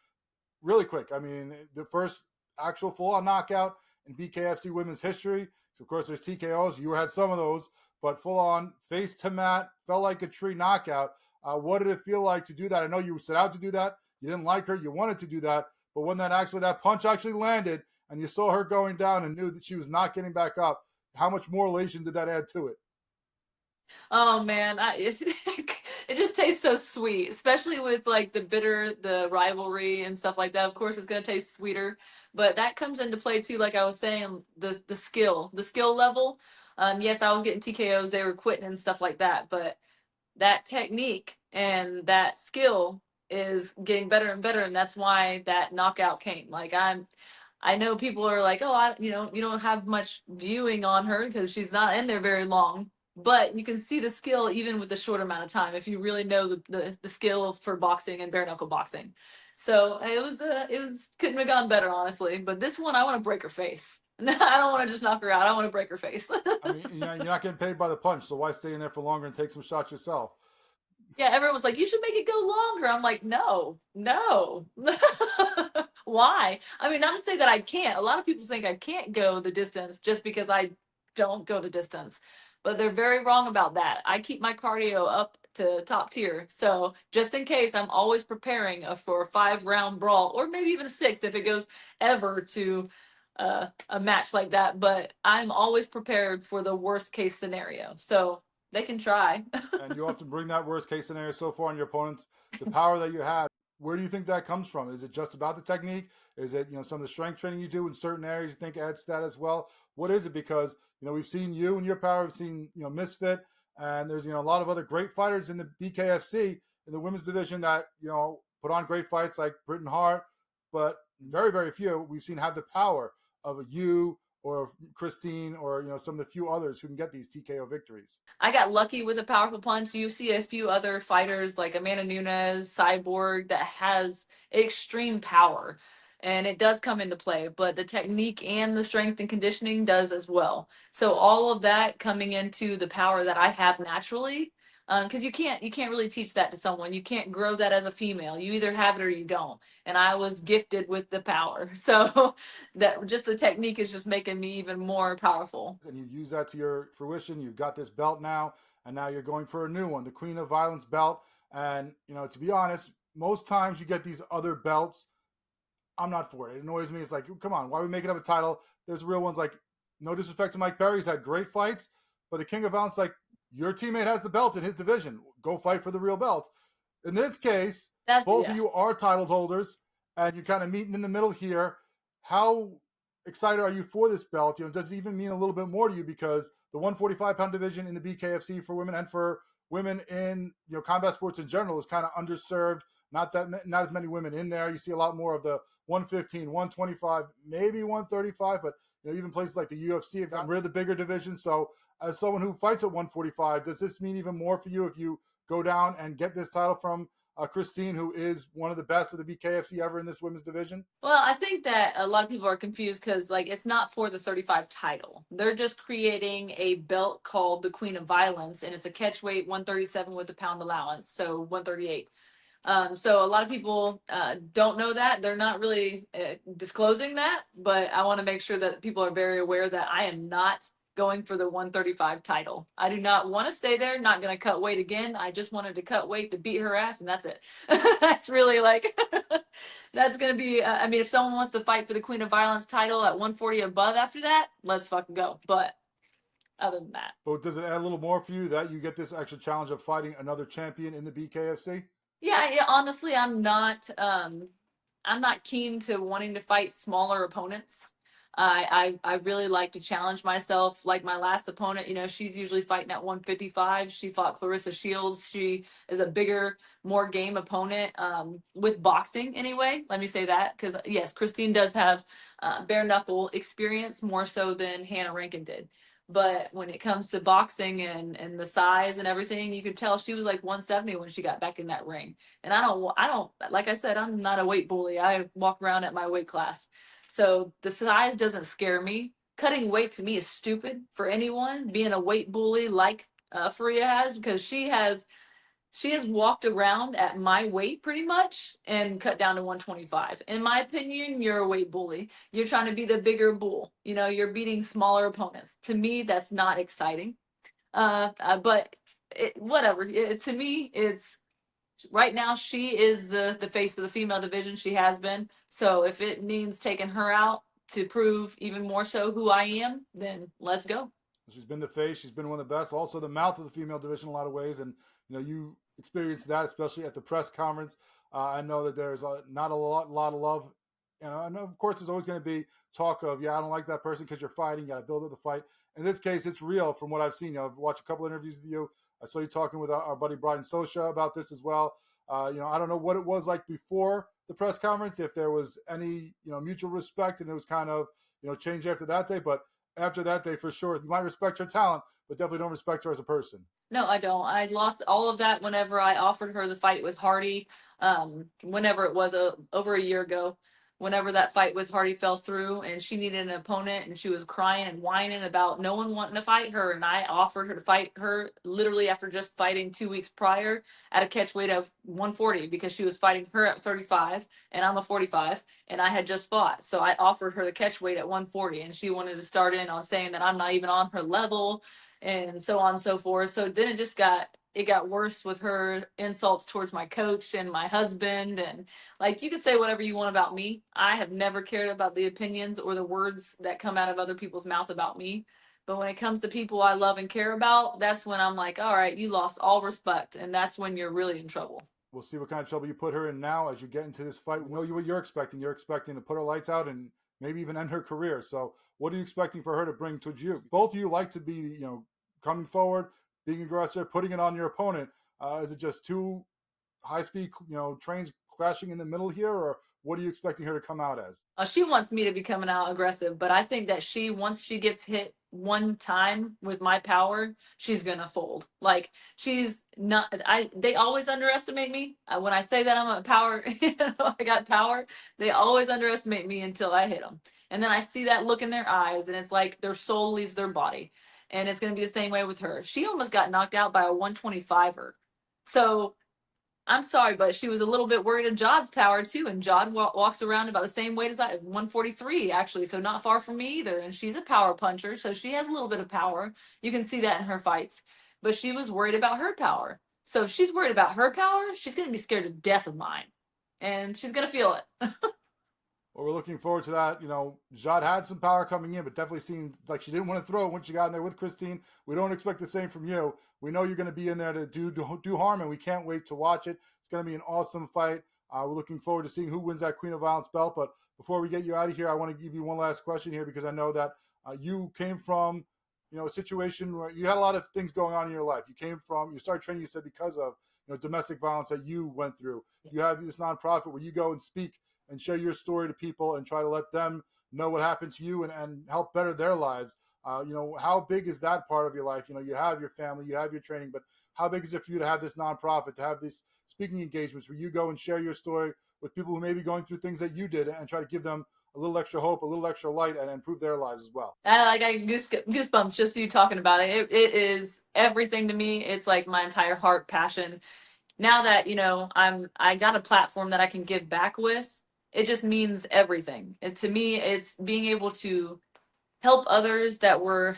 really quick. I mean, the first actual full-on knockout in BKFC women's history. So of course, there's TKOs. You had some of those, but full-on face to mat, fell like a tree knockout. What did it feel like to do that? I know you set out to do that. You didn't like her. You wanted to do that. But when that punch actually landed and you saw her going down and knew that she was not getting back up, how much more elation did that add to it? Oh man, it just tastes so sweet, especially with like the rivalry and stuff like that. Of course, it's gonna taste sweeter, but that comes into play too. Like I was saying, the skill level. Yes, I was getting TKOs, they were quitting and stuff like that, but that technique and that skill is getting better and better, and that's why that knockout came. I know people are like, oh, you don't have much viewing on her because she's not in there very long, but you can see the skill even with the short amount of time if you really know the skill for boxing and bare knuckle boxing. So it was couldn't have gone better, honestly. But this one, I want to break her face. I don't want to just knock her out. I want to break her face. I mean, you're not getting paid by the punch, so why stay in there for longer and take some shots yourself? Yeah, everyone was like, you should make it go longer. I'm like, no, no. Why? I mean, not to say that I can't. A lot of people think I can't go the distance just because I don't go the distance. But they're very wrong about that. I keep my cardio up to top tier. So just in case, I'm always preparing for a 5-round brawl, or maybe even a 6 if it goes ever to a match like that, but I'm always prepared for the worst case scenario. So they can try. And you often bring that worst case scenario so far on your opponents. The power that you have, where do you think that comes from? Is it just about the technique? Is it, some of the strength training you do in certain areas you think adds to that as well? What is it? Because, we've seen you and your power, we've seen, Misfit, and there's, a lot of other great fighters in the BKFC in the women's division that, put on great fights like Britain Hart, but very, very few we've seen have the power of a you or Christine or, some of the few others who can get these TKO victories. I got lucky with a powerful punch. You see a few other fighters like Amanda Nunes, Cyborg, that has extreme power. And it does come into play, but the technique and the strength and conditioning does as well. So all of that coming into the power that I have naturally, because you can't really teach that to someone. You can't grow that as a female. You either have it or you don't. And I was gifted with the power, so that just the technique is just making me even more powerful. And you've used that to your fruition. You've got this belt now, and now you're going for a new one, the Queen of Violence belt. And, to be honest, most times you get these other belts, I'm not for it. It annoys me. It's like, come on, why are we making up a title? There's real ones. Like, no disrespect to Mike Perry, he's had great fights, but the King of Violence, like, your teammate has the belt in his division. Go fight for the real belt. In this case, both of you are title holders, and you're kind of meeting in the middle here. How excited are you for this belt? Does it even mean a little bit more to you? Because the 145-pound division in the BKFC for women and for women in combat sports in general is kind of underserved. Not as many women in there. You see a lot more of the 115, 125, maybe 135, but even places like the UFC have gotten rid of the bigger division. So as someone who fights at 145, does this mean even more for you if you go down and get this title from Christine, who is one of the best of the BKFC ever in this women's division? Well, I think that a lot of people are confused because, like, it's not for the 35 title. They're just creating a belt called the Queen of Violence, and it's a catch weight 137 with a pound allowance, so 138. So a lot of people don't know that. They're not really disclosing that, but I want to make sure that people are very aware that I am not going for the 135 title. I do not want to stay there. Not going to cut weight again. I just wanted to cut weight to beat her ass, and that's it. That's really like, that's going to be, I mean, if someone wants to fight for the Queen of Violence title at 140 above after that, let's fucking go. But other than that. But does it add a little more for you that you get this extra challenge of fighting another champion in the BKFC? Yeah, honestly, I'm not keen to wanting to fight smaller opponents. I really like to challenge myself. Like my last opponent, she's usually fighting at 155. She fought Clarissa Shields. She is a bigger, more game opponent with boxing anyway. Let me say that because yes, Christine does have bare knuckle experience more so than Hannah Rankin did. But when it comes to boxing and the size and everything, you could tell she was like 170 when she got back in that ring. And I don't, like I said, I'm not a weight bully. I walk around at my weight class. So the size doesn't scare me. Cutting weight to me is stupid for anyone being a weight bully like Faria has, because she has walked around at my weight pretty much and cut down to 125. In my opinion, you're a weight bully. You're trying to be the bigger bull. You're beating smaller opponents. To me, that's not exciting. But whatever. To me, it's right now she is the face of the female division. She has been. So if it means taking her out to prove even more so who I am, then let's go. She's been the face. She's been one of the best. Also, the mouth of the female division in a lot of ways. And you experienced that, especially at the press conference. I know that there's not a lot of love. And of course, there's always going to be talk of, I don't like that person because you're fighting. You got to build up the fight. In this case, it's real from what I've seen. I've watched a couple of interviews with you. I saw you talking with our buddy Brian Sosha about this as well. I don't know what it was like before the press conference, if there was any, mutual respect, and it was kind of, changed after that day. But after that day, for sure, you might respect her talent, but definitely don't respect her as a person. No, I don't. I lost all of that whenever I offered her the fight with Hardy. Whenever it was over a year ago, whenever that fight with Hardy fell through and she needed an opponent and she was crying and whining about no one wanting to fight her, and I offered her to fight her literally after just fighting 2 weeks prior at a catch weight of 140 because she was fighting her at 35 and I'm a 45 and I had just fought. So I offered her the catch weight at 140 and she wanted to start in on saying that I'm not even on her level and so on and so forth. So then it just got it got worse with her insults towards my coach and my husband. And like, you can say whatever you want about me. I have never cared about the opinions or the words that come out of other people's mouth about me. But when it comes to people I love and care about, that's when I'm like, all right, you lost all respect. And that's when you're really in trouble. We'll see what kind of trouble you put her in now as you get into this fight. We know what you're expecting. You're expecting to put her lights out and maybe even end her career. So what are you expecting for her to bring to you? Both of you like to be, coming forward, being aggressive, putting it on your opponent. Is it just two high-speed, trains crashing in the middle here, or what are you expecting her to come out as? She wants me to be coming out aggressive, but I think that once she gets hit one time with my power, she's gonna fold. Like, she's not. They always underestimate me. When I say that I'm a power, I got power. They always underestimate me until I hit them, and then I see that look in their eyes, and it's like their soul leaves their body, and it's gonna be the same way with her. She almost got knocked out by a 125er, so I'm sorry, but she was a little bit worried of Jod's power too. And Jod walks around about the same weight as I, 143 actually, so not far from me either. And she's a power puncher, so she has a little bit of power. You can see that in her fights. But she was worried about her power. So if she's worried about her power, she's going to be scared to death of mine. And she's going to feel it. Well, we're looking forward to that. Jade had some power coming in, but definitely seemed like she didn't want to throw it when she got in there with Christine. We don't expect the same from you. We know you're going to be in there to do harm, and we can't wait to watch it. It's going to be an awesome fight. We're looking forward to seeing who wins that Queen of Violence belt. But before we get you out of here, I want to give you one last question here, because I know that you came from a situation where you had a lot of things going on in your life. You started training, you said, because of domestic violence that you went through. You have this nonprofit where you go and speak and share your story to people and try to let them know what happened to you and help better their lives. How big is that part of your life? You have your family, you have your training, but how big is it for you to have this nonprofit, to have these speaking engagements where you go and share your story with people who may be going through things that you did and try to give them a little extra hope, a little extra light, and improve their lives as well? I get goosebumps just you talking about it. It is everything to me. It's like my entire heart, passion. Now that I got a platform that I can give back with, it just means everything. To me, it's being able to help others that were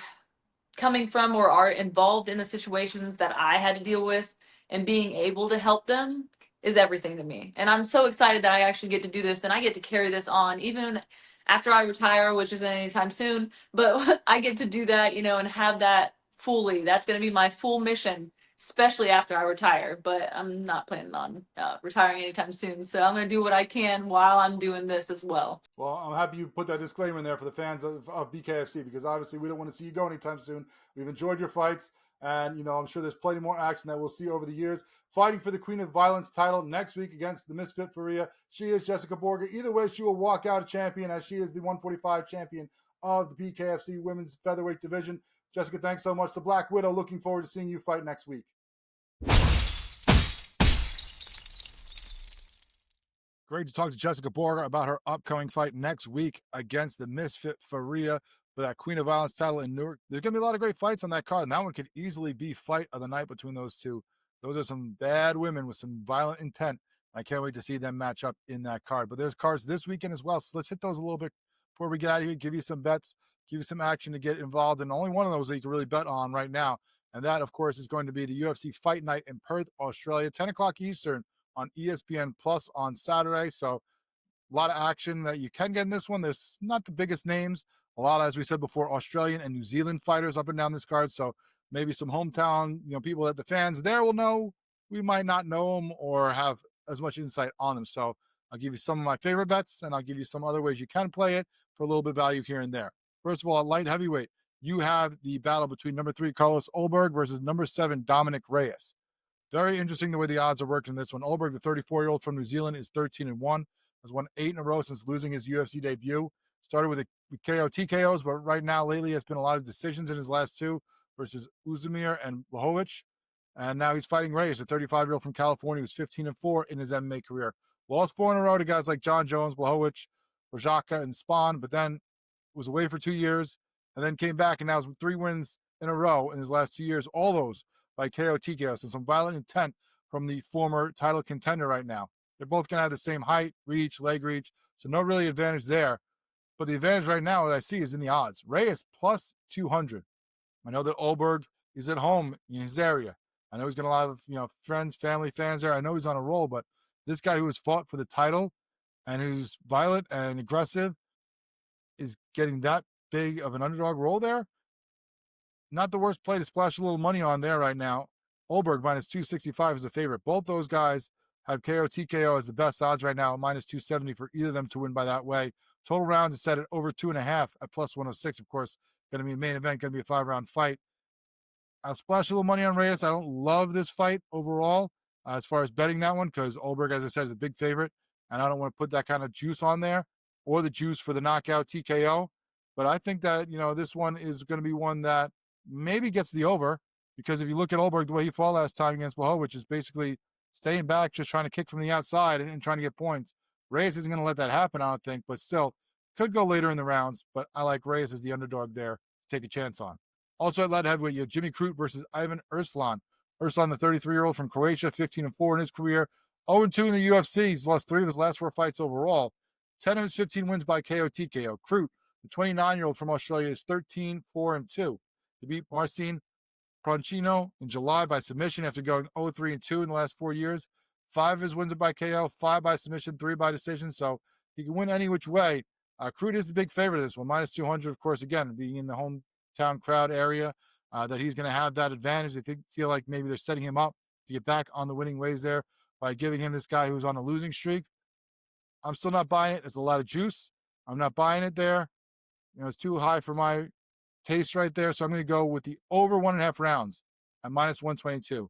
coming from or are involved in the situations that I had to deal with, and being able to help them is everything to me. And I'm so excited that I actually get to do this, and I get to carry this on even after I retire, which isn't anytime soon, but I get to do that, and have that fully. That's going to be my full mission, especially after I retire. But I'm not planning on retiring anytime soon. So I'm going to do what I can while I'm doing this as well. Well, I'm happy you put that disclaimer in there for the fans of BKFC, because obviously we don't want to see you go anytime soon. We've enjoyed your fights, and I'm sure there's plenty more action that we'll see over the years. Fighting for the Queen of Violence title next week against the Misfit Faria. She is Jessica Borga. Either way, she will walk out a champion, as she is the 145 champion of the BKFC women's featherweight division. Jessica, thanks so much. The Black Widow, looking forward to seeing you fight next week. Great to talk to Jessica Borga about her upcoming fight next week against the Misfit Faria for that Queen of Violence title in Newark. There's going to be a lot of great fights on that card, and that one could easily be fight of the night between those two. Those are some bad women with some violent intent. I can't wait to see them match up in that card. But there's cards this weekend as well, so let's hit those a little bit before we get out of here, give you some bets, give you some action to get involved in. Only one of those that you can really bet on right now, and that, of course, is going to be the UFC Fight Night in Perth, Australia, 10 o'clock Eastern on ESPN Plus on Saturday. So a lot of action that you can get in this one. There's not the biggest names. A lot, as we said before, Australian and New Zealand fighters up and down this card. So maybe some hometown, people that the fans there will know. We might not know them or have as much insight on them. So I'll give you some of my favorite bets, and I'll give you some other ways you can play it for a little bit of value here and there. First of all, at light heavyweight, you have the battle between number 3 Carlos Ulberg versus number 7 Dominic Reyes. Very interesting the way the odds are working in this one. Ulberg, the 34-year-old from New Zealand, is 13-1. Has won 8 in a row since losing his UFC debut. Started with KO TKOs, but right now, lately, has been a lot of decisions in his last 2 versus Uzumir and Blachowicz. And now he's fighting Reyes, the 35-year-old from California, who's 15-4 in his MMA career. Lost 4 in a row to guys like John Jones, Blachowicz, Rajaka, and Spawn, but then was away for 2 years and then came back, and now has 3 wins in a row in his last 2 years. All those by KO TKO. So some violent intent from the former title contender right now. They're both going to have the same height, reach, leg reach. So no really advantage there. But the advantage right now that I see is in the odds. Reyes plus 200. I know that Ulberg is at home in his area. I know he's got a lot of, friends, family, fans there. I know he's on a roll, but this guy who has fought for the title and who's violent and aggressive is getting that big of an underdog role there. Not the worst play to splash a little money on there right now. Olberg minus 265 is a favorite. Both those guys have KO TKO as the best odds right now, minus 270 for either of them to win by that way. Total rounds is set at over 2.5 at plus 106. Of course, going to be a main event, going to be a 5-round fight. I'll splash a little money on Reyes. I don't love this fight overall as far as betting that one because Olberg, as I said, is a big favorite, and I don't want to put that kind of juice on there or the juice for the knockout TKO. But I think that, this one is going to be one that maybe gets the over because if you look at Olberg, the way he fought last time against Blachowicz is basically staying back, just trying to kick from the outside and trying to get points. Reyes isn't going to let that happen, I don't think, but still could go later in the rounds. But I like Reyes as the underdog there to take a chance on. Also at light heavyweight, you have Jimmy Crute versus Ivan Erslan. Erslan, the 33-year-old from Croatia, 15-4 in his career, 0-2 in the UFC. He's lost 3 of his last 4 fights overall. 10 of his 15 wins by KO TKO. Crute, the 29-year-old from Australia, is 13-4-2. He beat Marcin Proncino in July by submission after going 0-3-2 in the last 4 years. 5 of his wins are by KO, 5 by submission, 3 by decision. So he can win any which way. Crute is the big favorite of this one, minus 200, of course, again, being in the hometown crowd area, that he's going to have that advantage. They feel like maybe they're setting him up to get back on the winning ways there by giving him this guy who's on a losing streak. I'm still not buying it. It's a lot of juice. I'm not buying it there. It's too high for my taste right there. So I'm going to go with the over 1.5 rounds at minus 122. A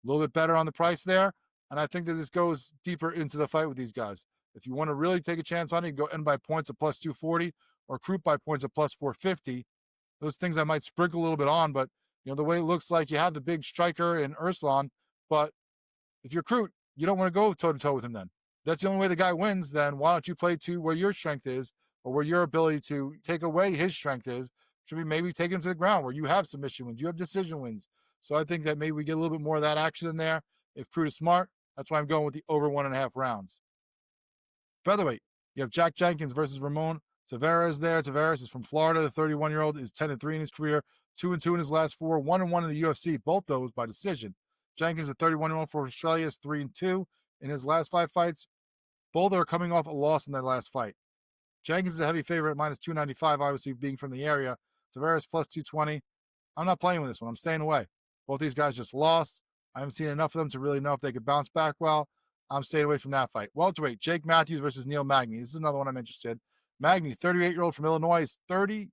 little bit better on the price there. And I think that this goes deeper into the fight with these guys. If you want to really take a chance on it, you go end by points at plus 240 or Crute by points at plus 450. Those things I might sprinkle a little bit on, but the way it looks like you have the big striker in Erslan, but if you're Crute, you don't want to go toe to toe with him then. That's the only way the guy wins, then why don't you play to where your strength is or where your ability to take away his strength is? Should we maybe take him to the ground where you have submission wins, you have decision wins. So I think that maybe we get a little bit more of that action in there. If Crute is smart, that's why I'm going with the over 1.5 rounds. Featherweight, you have Jack Jenkins versus Ramon Tavares there. Tavares is from Florida. The 31-year-old is 10-3 in his career, 2-2 in his last 4, 1-1 in the UFC, both those by decision. Jenkins, the 31-year-old from Australia, is 3-2 in his last 5 fights. Both are coming off a loss in their last fight. Jenkins is a heavy favorite at minus 295, obviously being from the area. Tavares plus 220. I'm not playing with this one. I'm staying away. Both these guys just lost. I haven't seen enough of them to really know if they could bounce back well. I'm staying away from that fight. Welterweight, Jake Matthews versus Neil Magny. This is another one I'm interested in. Magny, 38-year-old from Illinois, is 30-13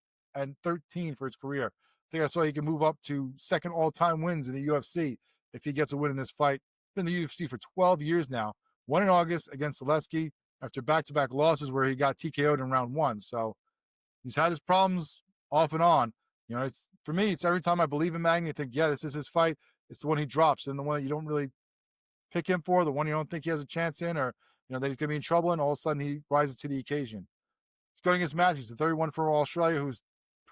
for his career. I think I saw he can move up to second all-time wins in the UFC if he gets a win in this fight. Been in the UFC for 12 years now. Won in August against Zaleski after back-to-back losses where he got TKO'd in round 1. So he's had his problems off and on. It's for me, it's every time I believe in Magny, I think, yeah, this is his fight. It's the one he drops and the one that you don't really pick him for, the one you don't think he has a chance in, or that he's going to be in trouble, and all of a sudden he rises to the occasion. He's going against Matthews, the 31 from Australia, who's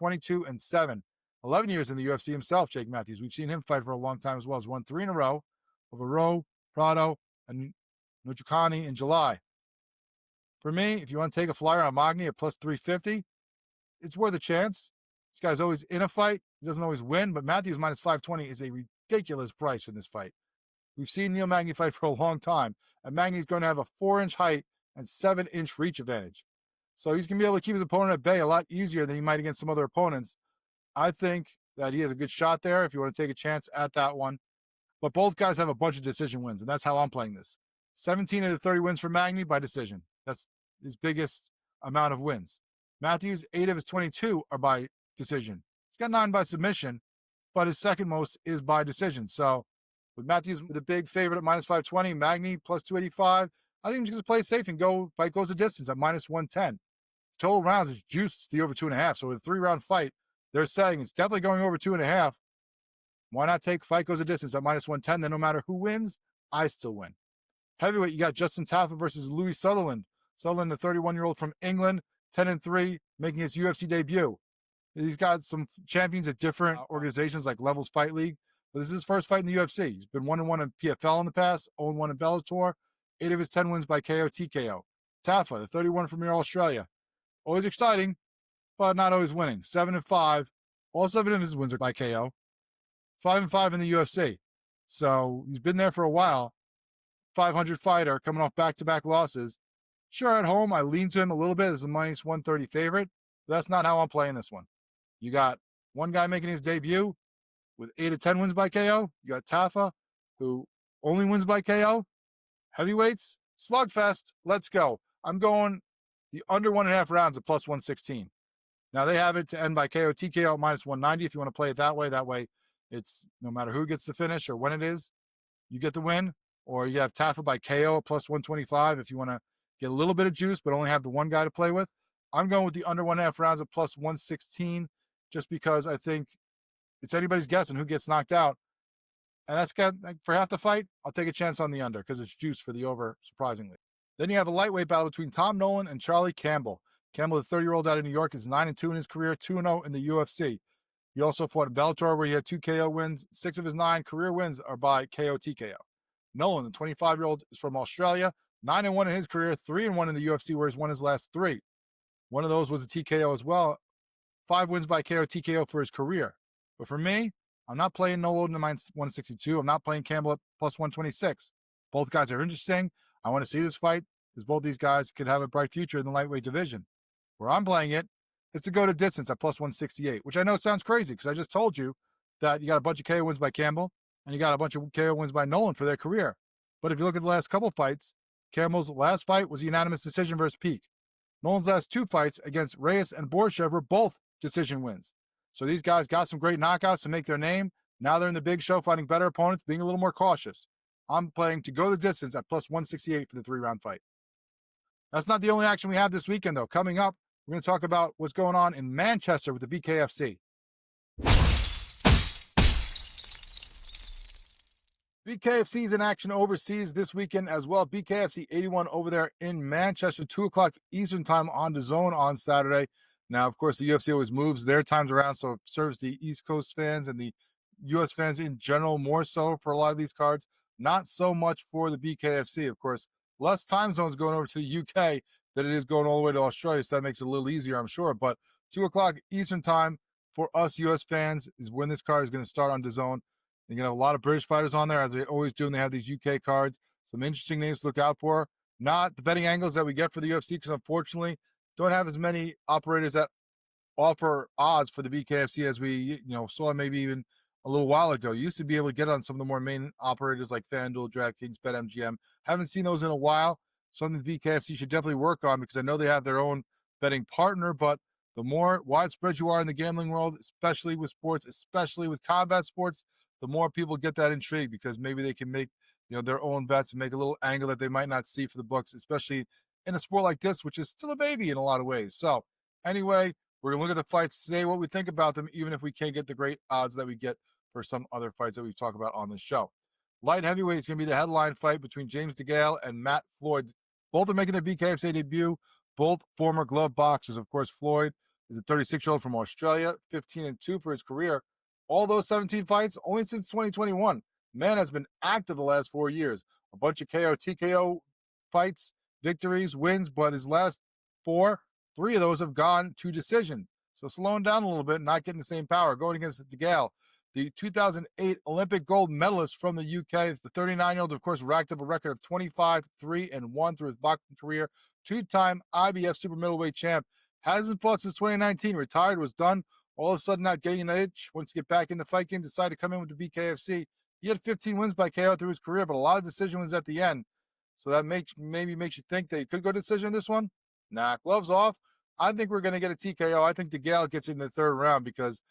22-7. 11 years in the UFC himself, Jake Matthews. We've seen him fight for a long time as well. He's won 3 in a row over Rowe, Prado, and Nujukani in July. For me, if you want to take a flyer on Magny at plus 350, it's worth a chance. This guy's always in a fight. He doesn't always win, but Matthews minus 520 is a ridiculous price for this fight. We've seen Neil Magny fight for a long time, and Magny's going to have a 4-inch height and 7-inch reach advantage. So he's going to be able to keep his opponent at bay a lot easier than he might against some other opponents. I think that he has a good shot there if you want to take a chance at that one. But both guys have a bunch of decision wins, and that's how I'm playing this. 17 of the 30 wins for Magny by decision. That's his biggest amount of wins. Matthews, 8 of his 22 are by decision. He's got 9 by submission, but his second most is by decision. So with Matthews the big favorite at minus 520, Magny plus 285, I think I'm just going to play safe and go fight goes the distance at minus 110. Total rounds is juiced to the over 2.5. So with a 3-round fight, they're saying it's definitely going over 2.5. Why not take fight goes the distance at minus 110? Then no matter who wins, I still win. Heavyweight, you got Justin Tafa versus Louis Sutherland. Sutherland, the 31-year-old from England, 10-3, making his UFC debut. He's got some champions at different organizations like Levels Fight League, but this is his first fight in the UFC. He's been 1-1 in PFL in the past, 0-1 in Bellator, 8 of his 10 wins by KO TKO. Tafa, the 31 from Australia. Always exciting, but not always winning. 7-5. All 7 of his wins are by KO. 5-5 in the UFC. So he's been there for a while. 500 fighter coming off back-to-back losses. Sure, at home, I lean to him a little bit as a minus 130 favorite. But that's not how I'm playing this one. You got one guy making his debut with 8 to 10 wins by KO. You got Tafa, who only wins by KO. Heavyweights, slugfest. Let's go. I'm going the under 1.5 rounds at plus 116. Now they have it to end by KO TKO minus 190 if you want to play it that way. That way, it's no matter who gets the finish or when it is, you get the win. Or you have Tafa by KO plus 125 if you want to get a little bit of juice but only have the one guy to play with. I'm going with the under 1.5 rounds at plus 116 just because I think it's anybody's guess on who gets knocked out. And that's got, for half the fight, I'll take a chance on the under because it's juice for the over, surprisingly. Then you have a lightweight battle between Tom Nolan and Charlie Campbell. Campbell, the 30-year-old out of New York, is 9-2 in his career, 2-0 in the UFC. He also fought in Bellator where he had 2 KO wins. 6 of his 9 career wins are by KO TKO. Nolan, the 25-year-old, is from Australia, 9-1 in his career, 3-1 in the UFC where he's won his last 3. One of those was a TKO as well. 5 wins by KO TKO for his career. But for me, I'm not playing Nolan at minus 162. I'm not playing Campbell at plus 126. Both guys are interesting. I want to see this fight because both these guys could have a bright future in the lightweight division. Where I'm playing it is to go to distance at plus 168, which I know sounds crazy because I just told you that you got a bunch of KO wins by Campbell and you got a bunch of KO wins by Nolan for their career. But if you look at the last couple fights, Campbell's last fight was a unanimous decision versus Peak. Nolan's last 2 fights against Reyes and Borger were both decision wins. So these guys got some great knockouts to make their name. Now they're in the big show fighting better opponents, being a little more cautious. I'm playing to go the distance at plus 168 for the 3-round fight. That's not the only action we have this weekend, though. Coming up, we're going to talk about what's going on in Manchester with the BKFC. BKFC's in action overseas this weekend as well. BKFC 81 over there in Manchester, 2 o'clock Eastern time on DAZN on Saturday. Now, of course, the UFC always moves their times around, so it serves the East Coast fans and the U.S. fans in general more so for a lot of these cards. Not so much for the BKFC, of course. Less time zones going over to the UK than it is going all the way to Australia, so that makes it a little easier, I'm sure. But 2 o'clock Eastern time for us U.S. fans is when this card is going to start on DAZN. You're going to have a lot of British fighters on there, as they always do, and they have these UK cards. Some interesting names to look out for. Not the betting angles that we get for the UFC, because unfortunately, don't have as many operators that offer odds for the BKFC as we saw maybe even a little while ago. You used to be able to get on some of the more main operators like FanDuel, DraftKings, BetMGM. Haven't seen those in a while. Something the BKFC should definitely work on because I know they have their own betting partner, but the more widespread you are in the gambling world, especially with sports, especially with combat sports, the more people get that intrigue because maybe they can make their own bets and make a little angle that they might not see for the books, especially in a sport like this, which is still a baby in a lot of ways. So anyway, we're going to look at the fights, say what we think about them, even if we can't get the great odds that we get for some other fights that we've talked about on this show. Light heavyweight is going to be the headline fight between James DeGale and Matt Floyd. Both are making their BKFC debut, both former glove boxers. Of course, Floyd is a 36-year-old from Australia, 15-2 for his career. All those 17 fights, only since 2021. Man has been active the last 4 years. A bunch of KO, TKO fights, victories, wins, but his last 4, 3 of those have gone to decision. So slowing down a little bit, not getting the same power. Going against DeGale, the 2008 Olympic gold medalist from the UK. The 39-year-old, of course, racked up a record of 25-3-1 through his boxing career. 2-time IBF super middleweight champ. Hasn't fought since 2019. Retired, was done. All of a sudden, not getting an itch. Wants to get back in the fight game. Decided to come in with the BKFC. He had 15 wins by KO through his career, but a lot of decision wins at the end. So that maybe makes you think that he could go decision in this one. Nah, gloves off. I think we're going to get a TKO. I think DeGale gets in the 3rd round because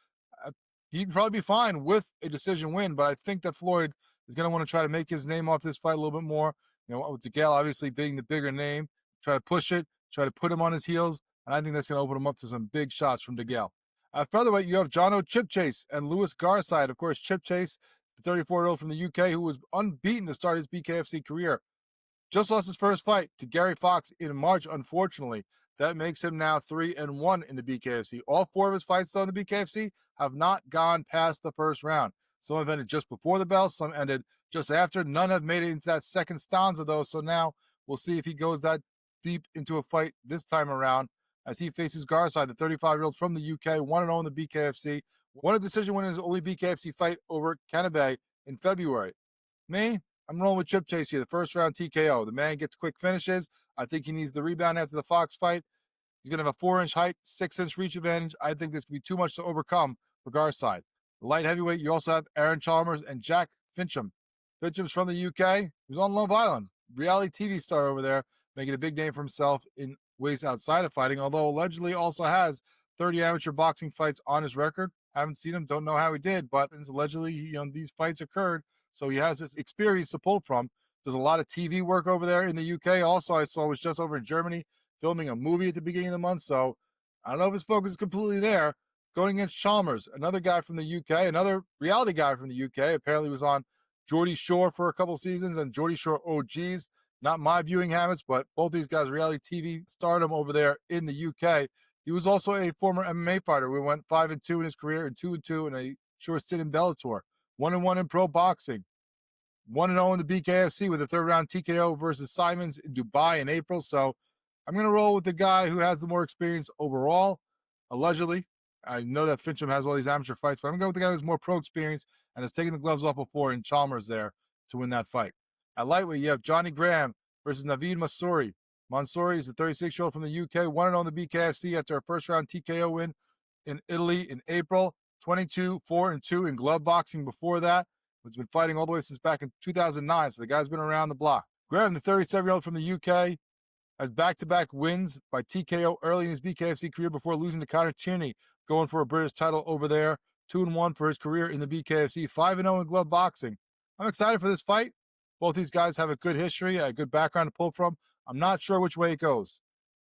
he'd probably be fine with a decision win, but I think that Floyd is going to want to try to make his name off this fight a little bit more. With DeGale obviously being the bigger name, try to push it, try to put him on his heels, and I think that's going to open him up to some big shots from DeGale. At featherweight, you have Jono Chip Chase and Louis Garside. Of course, Chip Chase, the 34-year-old from the UK who was unbeaten to start his BKFC career. Just lost his first fight to Gary Fox in March, unfortunately. That makes him now 3-1 in the BKFC. All 4 of his fights, though, in the BKFC have not gone past the 1st round. Some have ended just before the bell, some ended just after. None have made it into that second stanza, though, so now we'll see if he goes that deep into a fight this time around as he faces Garside, the 35-year-old from the UK, 1-0 in the BKFC. Won a decision win in his only BKFC fight over Canabay in February. Me, I'm rolling with Chip Chase here. The first round TKO. The man gets quick finishes. I think he needs the rebound after the Fox fight. He's going to have a 4-inch height, 6-inch reach advantage. I think this could be too much to overcome for Garside. The light heavyweight, you also have Aaron Chalmers and Jack Fincham. Fincham's from the UK. He was on Love Island. Reality TV star over there, making a big name for himself in ways outside of fighting, although allegedly also has 30 amateur boxing fights on his record. Haven't seen him, don't know how he did, but it's allegedly, these fights occurred, so he has this experience to pull from. Does a lot of TV work over there in the UK. Also, I saw was just over in Germany filming a movie at the beginning of the month, so I don't know if his focus is completely there. Going against Chalmers, another guy from the UK, another reality guy from the UK. Apparently was on Geordie Shore for a couple seasons and Geordie Shore OGs. Not my viewing habits, but both these guys reality TV stardom over there in the UK. He was also a former MMA fighter. We went 5-2 in his career and 2-2 in a short stint in Bellator. 1-1 in pro boxing. 1-0 in the BKFC with a third round TKO versus Simons in Dubai in April. So I'm going to roll with the guy who has the more experience overall, allegedly. I know that Fincham has all these amateur fights, but I'm going to go with the guy who's more pro experience and has taken the gloves off before in Chalmers there to win that fight. At lightweight, you have Johnny Graham versus Naveed Mansouri. Mansouri is a 36-year-old from the UK, 1-0 in the BKFC after a first-round TKO win in Italy in April. 22, 4-2 in glove boxing before that. He's been fighting all the way since back in 2009, so the guy's been around the block. Graham, the 37-year-old from the UK, has back-to-back wins by TKO early in his BKFC career before losing to Connor Tierney, going for a British title over there. 2-1 for his career in the BKFC, 5-0 in glove boxing. I'm excited for this fight. Both these guys have a good history, a good background to pull from. I'm not sure which way it goes.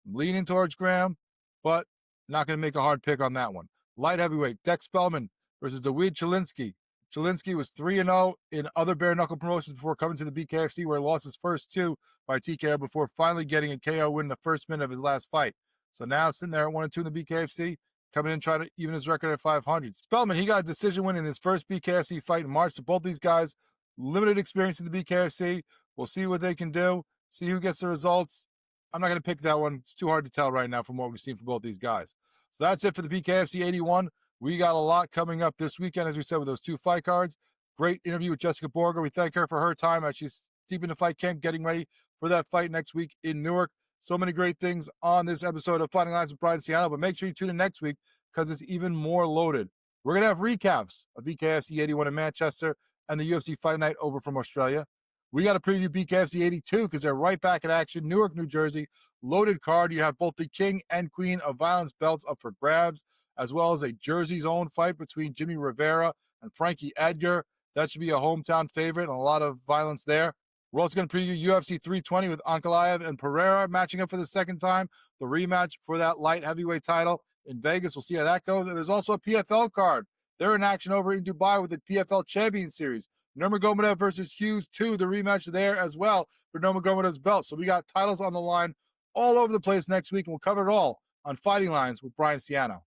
I'm leaning towards Graham, but not going to make a hard pick on that one. Light heavyweight, Dex Spellman versus Dawid Chilinsky. Chilinsky was 3-0 in other bare knuckle promotions before coming to the BKFC, where he lost his first two by TKO before finally getting a KO win in the first minute of his last fight. So now sitting there at 1-2 in the BKFC, coming in trying to even his record at 500. Spellman, he got a decision win in his first BKFC fight in March. So both these guys, limited experience in the BKFC. We'll see what they can do, see who gets the results. I'm not going to pick that one. It's too hard to tell right now from what we've seen from both these guys. So that's it for the BKFC 81. We got a lot coming up this weekend, as we said, with those two fight cards. Great interview with Jessica Borga. We thank her for her time as she's deep in the fight camp, getting ready for that fight next week in Newark. So many great things on this episode of Fighting Lines with Brian Ciano, but make sure you tune in next week because it's even more loaded. We're going to have recaps of BKFC 81 in Manchester and the UFC Fight Night over from Australia. We got to preview BKFC 82 because they're right back in action. Newark, New Jersey, loaded card. You have both the King and Queen of Violence belts up for grabs, as well as a Jersey's own fight between Jimmy Rivera and Frankie Edgar. That should be a hometown favorite and a lot of violence there. We're also going to preview UFC 320 with Ankalaev and Pereira matching up for the second time, the rematch for that light heavyweight title in Vegas. We'll see how that goes. And there's also a PFL card. They're in action over in Dubai with the PFL Champion Series. Nurmagomedov versus Hughes 2, the rematch there as well for Nurmagomedov's belt. So we got titles on the line all over the place next week, and we'll cover it all on Fighting Lines with Brian Ciano.